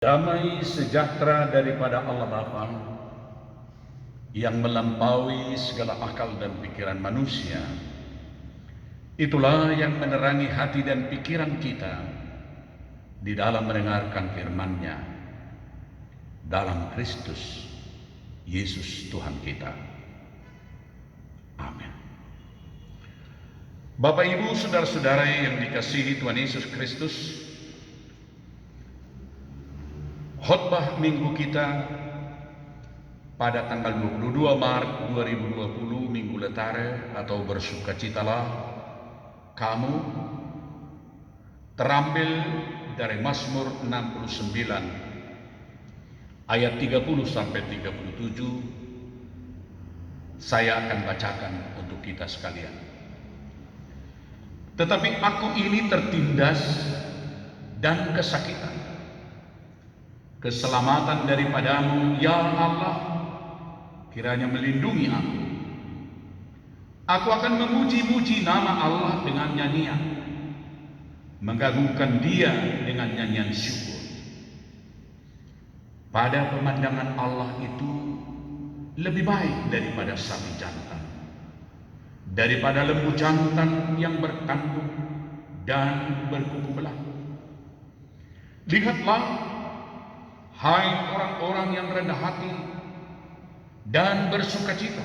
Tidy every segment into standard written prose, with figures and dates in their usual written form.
Damai sejahtera daripada Allah Bapa yang melampaui segala akal dan pikiran manusia, itulah yang menerangi hati dan pikiran kita di dalam mendengarkan firman-Nya dalam Kristus Yesus Tuhan kita. Amin. Bapak Ibu, saudara-saudara yang dikasihi Tuhan Yesus Kristus, khotbah minggu kita pada tanggal 22 Maret 2020, Minggu Letare atau Bersukacitalah Kamu, terambil dari Mazmur 69 ayat 30 sampai 37. Saya akan bacakan untuk kita sekalian. Tetapi aku ini tertindas dan kesakitan. Keselamatan daripadamu, ya Allah, kiranya melindungi aku. Aku akan memuji-muji nama Allah dengan nyanyian, mengagungkan Dia dengan nyanyian syukur. Pada pemandangan Allah itu lebih baik daripada sapi jantan, daripada lembu jantan yang bertanduk dan berkuku belah. Lihatlah, hai orang-orang yang rendah hati dan bersukacita,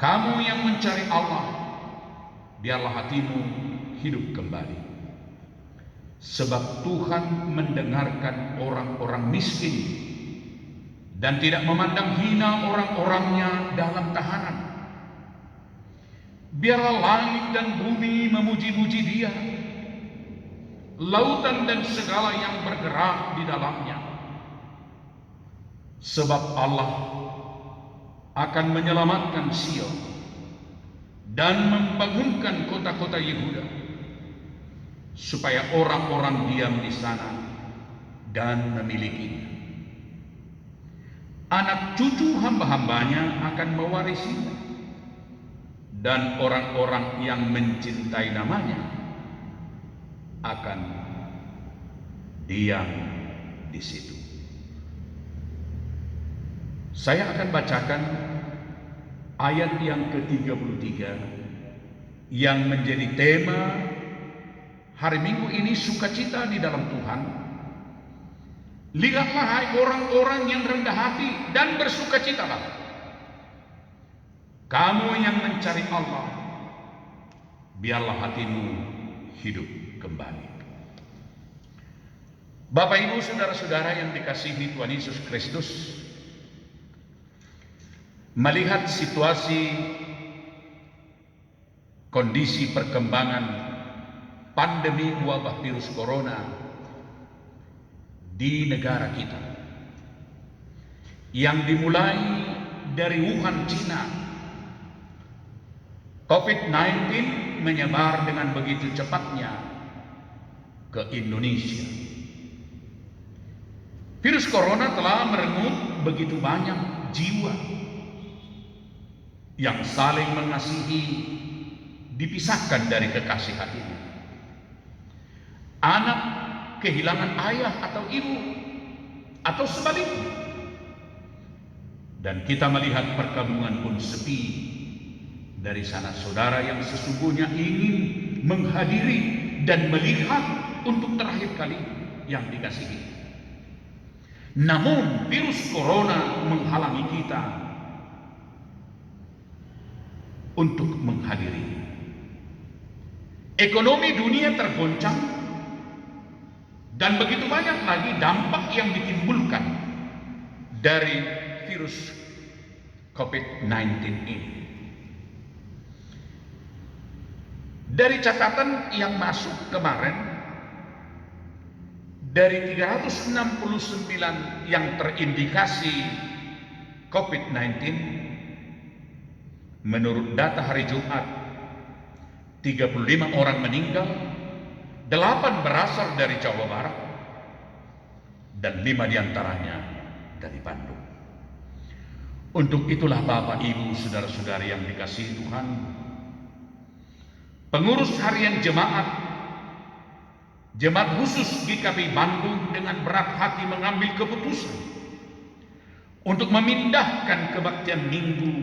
kamu yang mencari Allah, biarlah hatimu hidup kembali. Sebab Tuhan mendengarkan orang-orang miskin dan tidak memandang hina orang-orangnya dalam tahanan. Biarlah langit dan bumi memuji-muji Dia, lautan dan segala yang bergerak di dalamnya. Sebab Allah akan menyelamatkan Sion dan membangunkan kota-kota Yehuda, supaya orang-orang diam di sana dan memilikinya. Anak cucu hamba-hambanya akan mewarisinya, dan orang-orang yang mencintai namanya akan diam di situ. Saya akan bacakan ayat yang ke-33 yang menjadi tema hari Minggu ini, sukacita di dalam Tuhan. Lihatlah, hai orang-orang yang rendah hati dan bersukacitalah, kamu yang mencari Allah, biarlah hatimu hidup kembali. Bapak Ibu, saudara-saudara yang dikasihi Tuhan Yesus Kristus, melihat situasi kondisi perkembangan pandemi wabah virus corona di negara kita, yang dimulai dari Wuhan, Cina, COVID-19 menyebar dengan begitu cepatnya ke Indonesia. Virus corona telah merenggut begitu banyak jiwa yang saling mengasihi dipisahkan dari kekasih hatinya. Anak kehilangan ayah atau ibu, atau sebaliknya. Dan kita melihat perkabungan pun sepi dari sanak saudara yang sesungguhnya ingin menghadiri dan melihat untuk terakhir kali yang dikasihi. Namun virus corona menghalangi kita untuk menghadiri. Ekonomi dunia tergoncang, dan begitu banyak lagi dampak yang ditimbulkan dari virus COVID-19 ini. Dari catatan yang masuk kemarin, dari 369 yang terindikasi COVID-19, menurut data hari Jumat, 35 orang meninggal, 8 berasal dari Jawa Barat, dan 5 diantaranya dari Bandung. Untuk itulah Bapak, Ibu, saudara-saudari yang dikasihi Tuhan, pengurus harian jemaat Jemaat khusus GKP Bandung dengan berat hati mengambil keputusan untuk memindahkan kebaktian minggu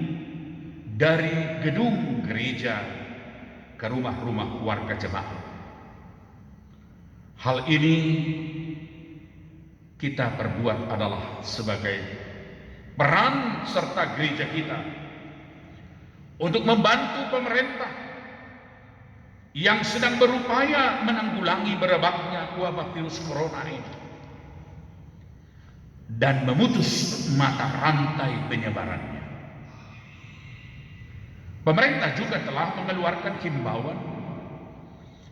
dari gedung gereja ke rumah-rumah warga jemaat. Hal ini kita perbuat adalah sebagai peran serta gereja kita untuk membantu pemerintah yang sedang berupaya menanggulangi merebaknya wabah virus corona ini dan memutus mata rantai penyebarannya. Pemerintah juga telah mengeluarkan himbauan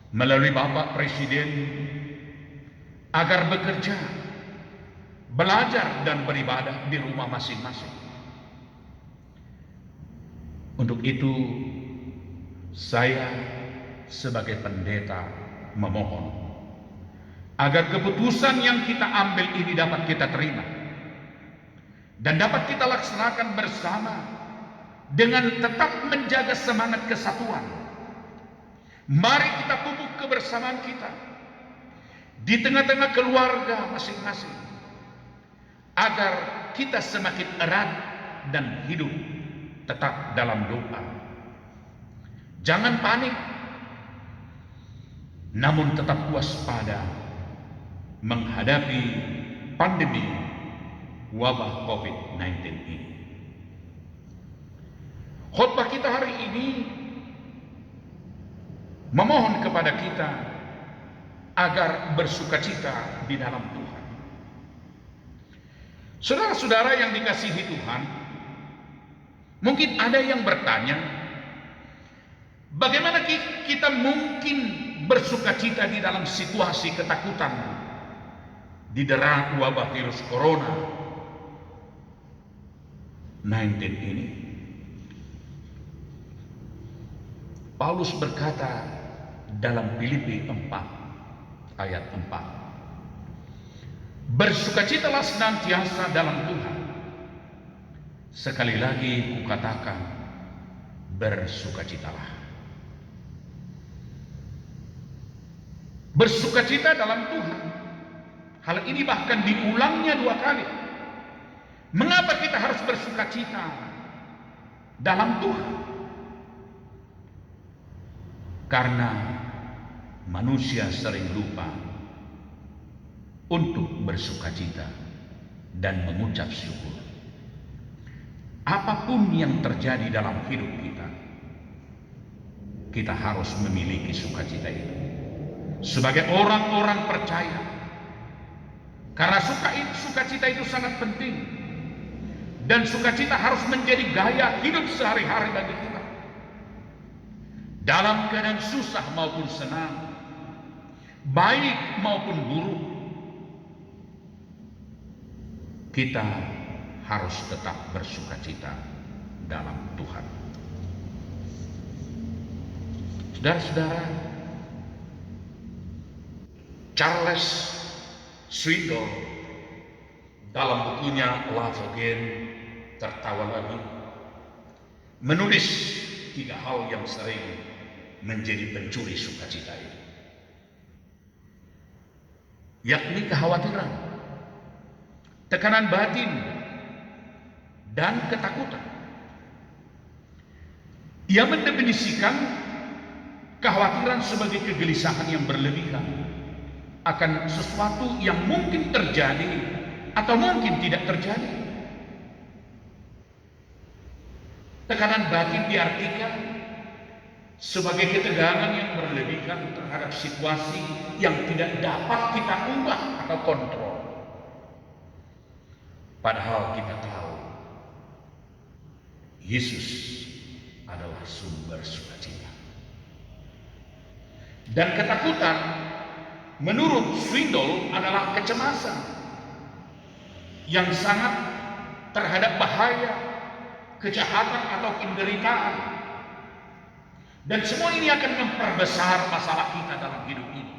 melalui Bapak Presiden agar bekerja, belajar dan beribadah di rumah masing-masing. Untuk itu, saya sebagai pendeta memohon agar keputusan yang kita ambil ini dapat kita terima dan dapat kita laksanakan bersama dengan tetap menjaga semangat kesatuan. Mari kita pupuk kebersamaan kita di tengah-tengah keluarga masing-masing agar kita semakin erat dan hidup tetap dalam doa. Jangan panik, namun tetap waspada menghadapi pandemi wabah COVID-19 ini. Khotbah kita hari ini memohon kepada kita agar bersukacita di dalam Tuhan. Saudara-saudara yang dikasihi Tuhan, mungkin ada yang bertanya, bagaimana kita mungkin bersukacita di dalam situasi ketakutan didera wabah virus corona 19 ini? Paulus berkata dalam Filipi 4 ayat 4, bersukacitalah senantiasa dalam Tuhan. Sekali lagi kukatakan, bersukacitalah. Bersukacita dalam Tuhan. Hal ini bahkan diulangnya 2 kali. Mengapa kita harus bersukacita dalam Tuhan? Karena manusia sering lupa untuk bersukacita dan mengucap syukur. Apapun yang terjadi dalam hidup kita, kita harus memiliki sukacita itu sebagai orang-orang percaya. Karena sukacita itu sangat penting, dan sukacita harus menjadi gaya hidup sehari-hari bagi kita. Dalam keadaan susah maupun senang, baik maupun buruk, kita harus tetap bersukacita dalam Tuhan. Saudara-saudara, Charles Swindoll dalam bukunya Love Again, Tertawa Lagi, menulis 3 hal yang sering menjadi pencuri sukacita itu, yakni kekhawatiran, tekanan batin, dan ketakutan. Ia mendefinisikan kekhawatiran sebagai kegelisahan yang berlebihan akan sesuatu yang mungkin terjadi atau mungkin tidak terjadi. Tekanan batin diartikan sebagai ketegangan yang berlebihan terhadap situasi yang tidak dapat kita ubah atau kontrol. Padahal kita tahu Yesus adalah sumber sukacita. Dan ketakutan menurut Swindoll adalah kecemasan yang sangat terhadap bahaya, kejahatan atau penderitaan. Dan semua ini akan memperbesar masalah kita dalam hidup ini.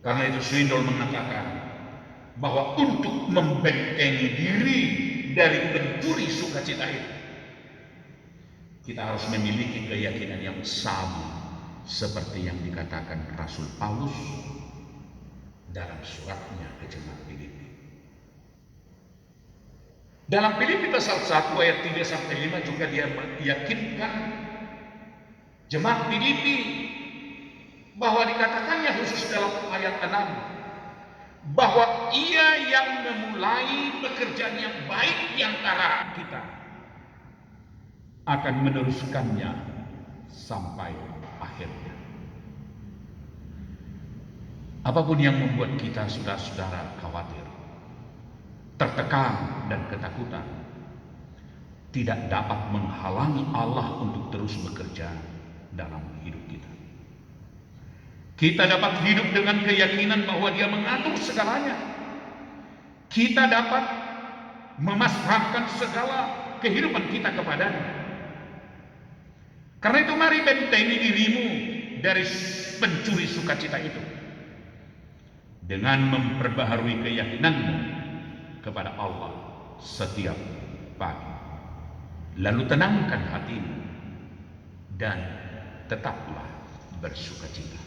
Karena itu Swindoll mengatakan bahwa untuk membentengi diri dari pencuri sukacita itu, kita harus memiliki keyakinan yang sama seperti yang dikatakan Rasul Paulus dalam suratnya ke jemaat Filipi. Dalam Filipi pasal 1 ayat 3 sampai 5 juga dia meyakinkan jemaat Filipi bahwa dikatakannya khusus dalam ayat 6 bahwa ia yang memulai pekerjaan yang baik di antara kita akan meneruskannya sampai akhirnya. Apapun yang membuat kita saudara-saudara khawatir, tertekan dan ketakutan, tidak dapat menghalangi Allah untuk terus bekerja dalam hidup kita. Kita dapat hidup dengan keyakinan bahwa Dia mengatur segalanya. Kita dapat memasrahkan segala kehidupan kita kepadanya. Karena itu mari bentengi dirimu dari pencuri sukacita itu dengan memperbaharui keyakinanmu kepada Allah setiap pagi. Lalu tenangkan hatimu dan tetaplah bersukacita.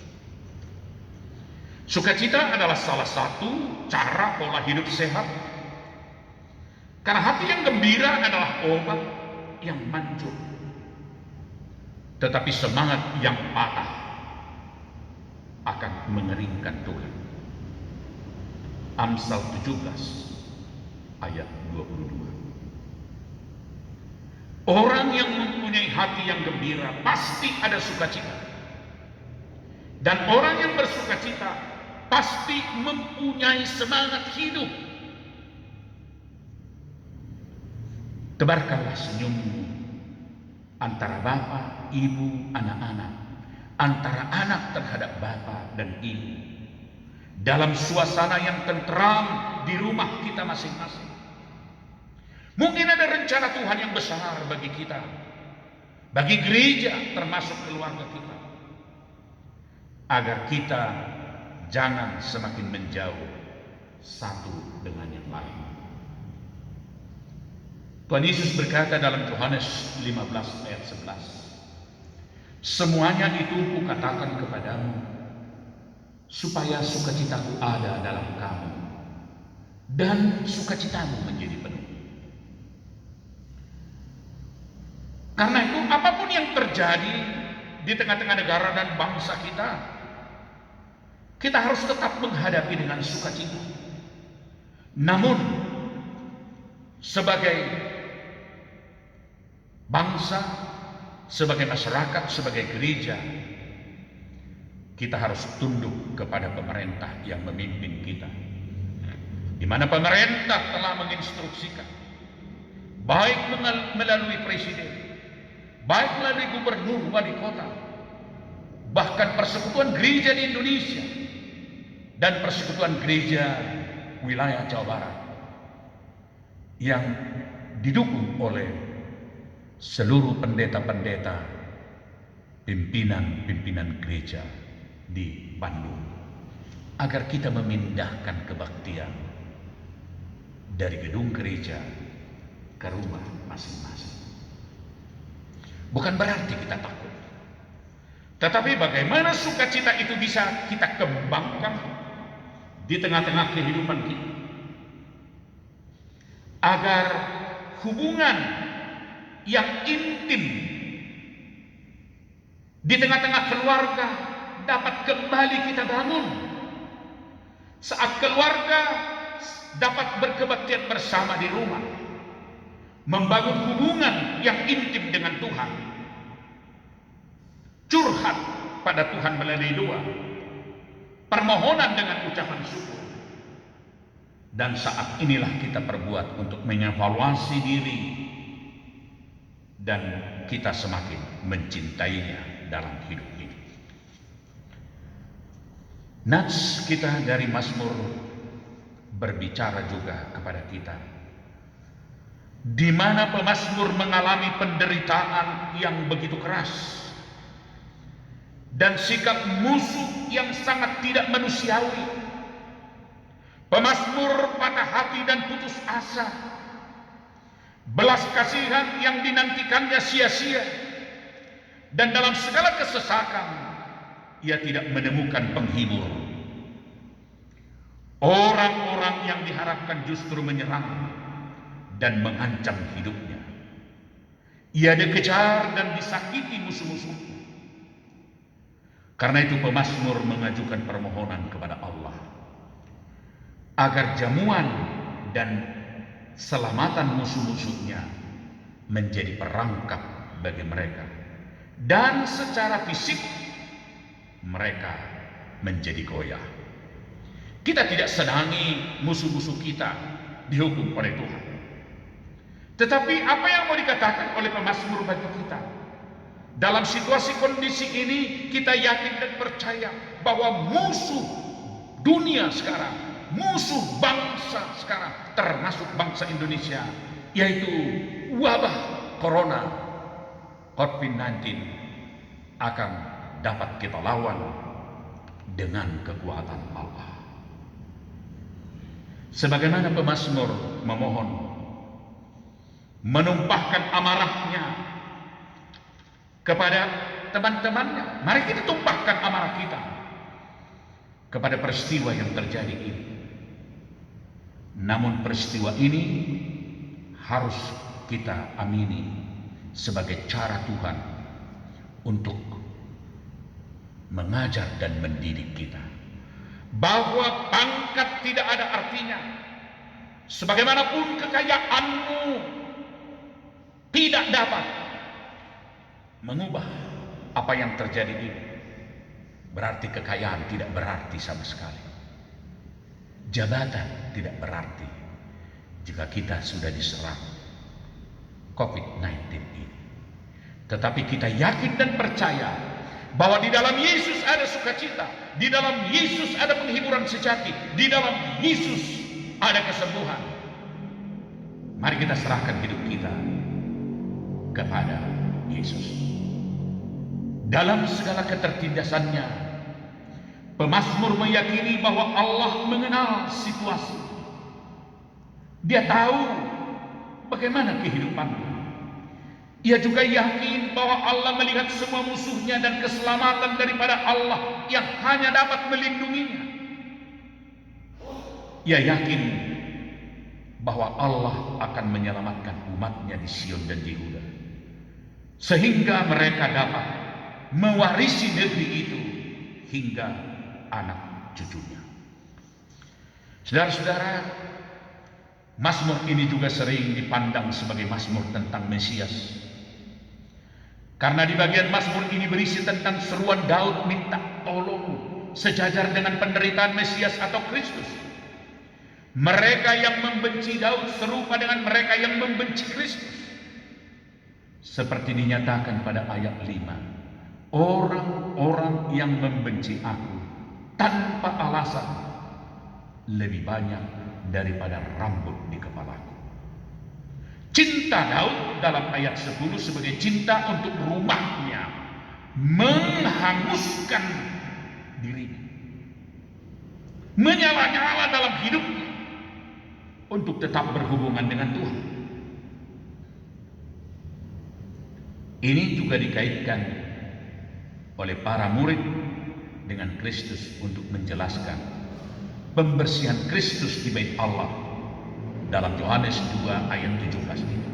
Sukacita adalah salah satu cara pola hidup sehat. Karena hati yang gembira adalah obat yang manjur. Tetapi semangat yang patah akan mengeringkan Tuhan. Amsal 17 ayat 22. Orang yang mempunyai hati yang gembira pasti ada sukacita. Dan orang yang bersukacita pasti mempunyai semangat hidup. Tebarkanlah senyummu antara bapak, ibu, anak-anak, antara anak terhadap bapak dan ibu, dalam suasana yang tentram di rumah kita masing-masing. Mungkin ada rencana Tuhan yang besar bagi kita, bagi gereja termasuk keluarga kita, agar kita jangan semakin menjauh satu dengan yang lain. Tuhan Yesus berkata dalam Yohanes 15 ayat 11, semuanya itu kukatakan kepadamu, supaya sukacitaku ada dalam kamu, dan sukacitamu menjadi penuh. Karena itu apapun yang terjadi di tengah-tengah negara dan bangsa kita harus tetap menghadapi dengan sukacita. Namun sebagai bangsa, sebagai masyarakat, sebagai gereja, kita harus tunduk kepada pemerintah yang memimpin kita, di mana pemerintah telah menginstruksikan, baik melalui presiden, baik melalui gubernur, wali kota, bahkan persekutuan gereja di Indonesia dan persekutuan gereja wilayah Jawa Barat yang didukung oleh seluruh pendeta-pendeta, pimpinan-pimpinan gereja di Bandung, agar kita memindahkan kebaktian dari gedung gereja ke rumah masing-masing. Bukan berarti kita takut, tetapi bagaimana sukacita itu bisa kita kembangkan di tengah-tengah kehidupan kita, agar hubungan yang intim di tengah-tengah keluarga dapat kembali kita bangun. Saat keluarga dapat berkebaktian bersama di rumah, membangun hubungan yang intim dengan Tuhan, curhat pada Tuhan melalui doa, permohonan dengan ucapan syukur. Dan saat inilah kita perbuat untuk mengevaluasi diri, dan kita semakin mencintainya dalam hidup ini. Nats kita dari Mazmur berbicara juga kepada kita, di mana pemazmur mengalami penderitaan yang begitu keras dan sikap musuh yang sangat tidak manusiawi. Pemazmur patah hati dan putus asa, belas kasihan yang dinantikannya sia-sia, dan dalam segala kesesakan ia tidak menemukan penghibur. Orang-orang yang diharapkan justru menyerang dan mengancam hidupnya. Ia dikejar dan disakiti musuh-musuhnya. Karena itu pemazmur mengajukan permohonan kepada Allah agar jamuan dan selamatan musuh-musuhnya menjadi perangkap bagi mereka, dan secara fisik mereka menjadi goyah. Kita tidak senangi musuh-musuh kita dihukum oleh Tuhan. Tetapi apa yang mau dikatakan oleh pemazmur bagi kita? Dalam situasi kondisi ini kita yakin dan percaya bahwa musuh dunia sekarang, musuh bangsa sekarang, termasuk bangsa Indonesia, yaitu wabah corona COVID-19, akan dapat kita lawan dengan kekuatan Allah. Sebagaimana pemazmur memohon, menumpahkan amarahnya kepada teman-temannya. Mari kita tumpahkan amarah kita kepada peristiwa yang terjadi ini. Namun peristiwa ini harus kita amini sebagai cara Tuhan untuk mengajar dan mendidik kita, bahwa pangkat tidak ada artinya. Sebagaimanapun kekayaanmu tidak dapat mengubah apa yang terjadi ini. Berarti kekayaan tidak berarti sama sekali. Jabatan tidak berarti jika kita sudah diserang COVID-19 ini. Tetapi kita yakin dan percaya bahwa di dalam Yesus ada sukacita, di dalam Yesus ada penghiburan sejati, di dalam Yesus ada kesembuhan. Mari kita serahkan hidup kita kepada Yesus. Dalam segala ketertindasannya, pemazmur meyakini bahwa Allah mengenal situasi. Dia tahu bagaimana kehidupannya. Ia juga yakin bahwa Allah melihat semua musuhnya dan keselamatan daripada Allah yang hanya dapat melindunginya. Ia yakin bahwa Allah akan menyelamatkan umatnya di Sion dan Yehuda, sehingga mereka dapat mewarisi negeri itu hingga anak cucunya. Saudara-saudara, mazmur ini juga sering dipandang sebagai mazmur tentang Mesias. Karena di bagian mazmur ini berisi tentang seruan Daud minta tolong sejajar dengan penderitaan Mesias atau Kristus. Mereka yang membenci Daud serupa dengan mereka yang membenci Kristus. Seperti dinyatakan pada ayat 5. Orang-orang yang membenci aku tanpa alasan lebih banyak daripada rambut di kepalaku. Cinta Daud dalam ayat 10 sebagai cinta untuk rumahnya menghanguskan dirinya, menyala-nyala dalam hidupnya untuk tetap berhubungan dengan Tuhan. Ini juga dikaitkan oleh para murid dengan Kristus untuk menjelaskan pembersihan Kristus di bait Allah dalam Yohanes 2 ayat 17 itu.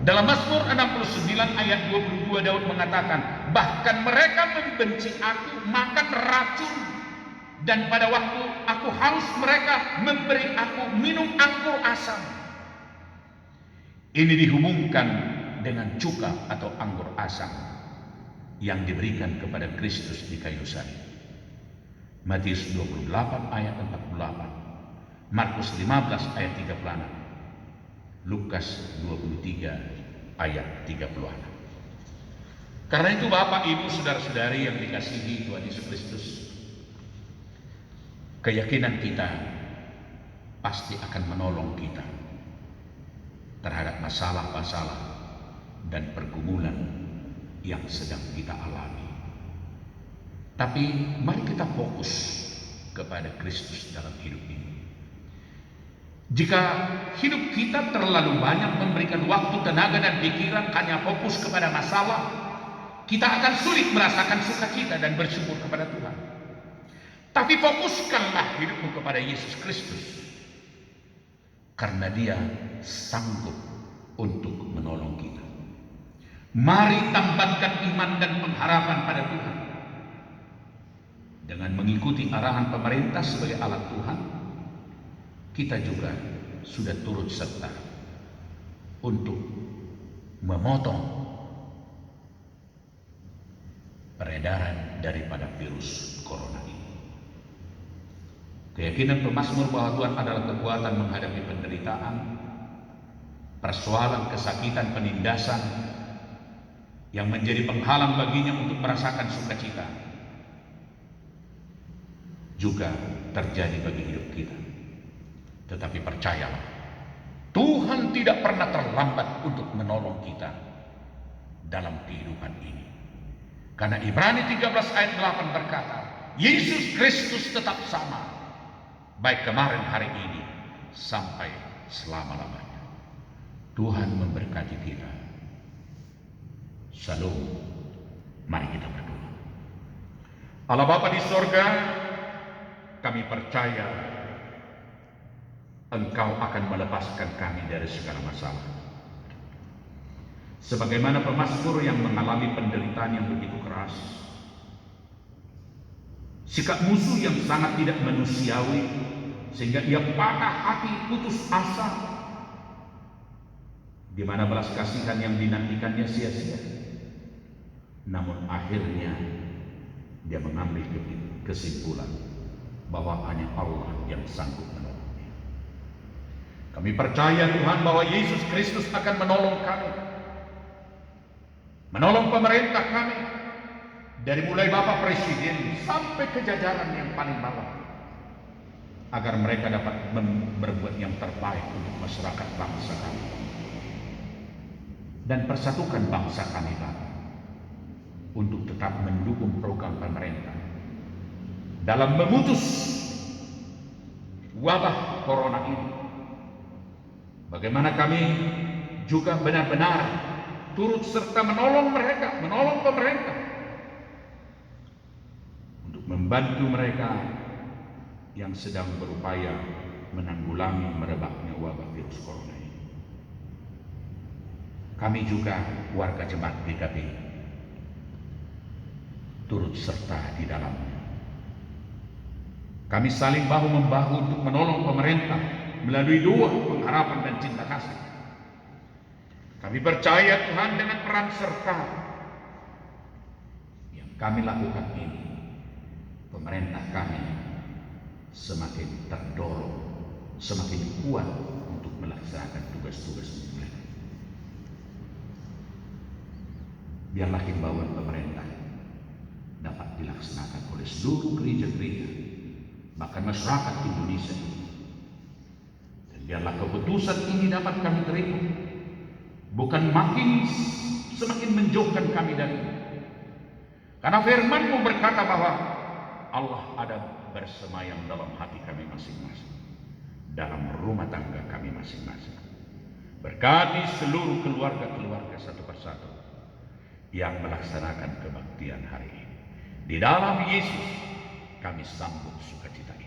Dalam Mazmur 69 ayat 22 Daud mengatakan, bahkan mereka membenci aku makan racun, dan pada waktu aku haus mereka memberi aku minum anggur asam. Ini dihubungkan dengan cuka atau anggur asam yang diberikan kepada Kristus di kayu salib. Matius 28 ayat 48, Markus 15 ayat 36, Lukas 23 ayat 36. Karena itu Bapak, Ibu, saudara-saudari yang dikasihi Tuhan Yesus Kristus, keyakinan kita pasti akan menolong kita terhadap masalah-masalah dan pergumulan yang sedang kita alami. Tapi mari kita fokus kepada Kristus dalam hidup ini. Jika hidup kita terlalu banyak memberikan waktu, tenaga, dan pikiran hanya fokus kepada masalah, kita akan sulit merasakan sukacita dan bersyukur kepada Tuhan. Tapi fokuskanlah hidupmu kepada Yesus Kristus, karena Dia sanggup untuk menolong kita. Mari tambahkan iman dan pengharapan pada Tuhan. Dengan mengikuti arahan pemerintah sebagai alat Tuhan, kita juga sudah turut serta untuk memotong peredaran daripada virus corona ini. Keyakinan pemazmur bahwa Tuhan adalah kekuatan menghadapi penderitaan, persoalan, kesakitan, penindasan yang menjadi penghalang baginya untuk merasakan sukacita juga terjadi bagi hidup kita. Tetapi percayalah, Tuhan tidak pernah terlambat untuk menolong kita dalam kehidupan ini. Karena Ibrani 13 ayat 8 berkata, Yesus Kristus tetap sama, baik kemarin, hari ini, sampai selama-lamanya. Tuhan memberkati kita. Shalom. Mari kita berdoa. Allah Bapa di sorga, kami percaya Engkau akan melepaskan kami dari segala masalah. Sebagaimana pemazmur yang mengalami penderitaan yang begitu keras, sikap musuh yang sangat tidak manusiawi, sehingga ia patah hati, putus asa, di mana belas kasihan yang dinantikannya sia-sia. Namun akhirnya dia mengambil kesimpulan bahwa hanya Allah yang sanggup menolongnya. Kami percaya Tuhan bahwa Yesus Kristus akan menolong kami, menolong pemerintah kami, dari mulai Bapak Presiden sampai ke jajaran yang paling bawah, agar mereka dapat berbuat yang terbaik untuk masyarakat bangsa kami dan persatukan bangsa kami, Bapak, untuk tetap mendukung program pemerintah dalam memutus wabah corona ini. Bagaimana kami juga benar-benar turut serta menolong mereka, menolong pemerintah untuk membantu mereka yang sedang berupaya menanggulangi merebaknya wabah virus corona ini. Kami juga warga jemaat GKP turut serta di dalamnya. Kami saling bahu-membahu untuk menolong pemerintah melalui doa, pengharapan, dan cinta kasih. Kami percaya Tuhan dengan peran serta yang kami lakukan ini, pemerintah kami semakin terdorong, semakin kuat untuk melaksanakan tugas-tugas mereka. Biarlah himbauan pemerintah dapat dilaksanakan oleh seluruh gereja-gereja, bahkan masyarakat Indonesia ini. Dan biarlah keputusan ini dapat kami terima, bukan semakin menjauhkan kami dari itu. Karena firman-Mu berkata bahwa Allah ada bersemayam dalam hati kami masing-masing, dalam rumah tangga kami masing-masing. Berkati seluruh keluarga-keluarga satu persatu yang melaksanakan kebaktian hari ini. Di dalam Yesus kami sambut sukacita ini.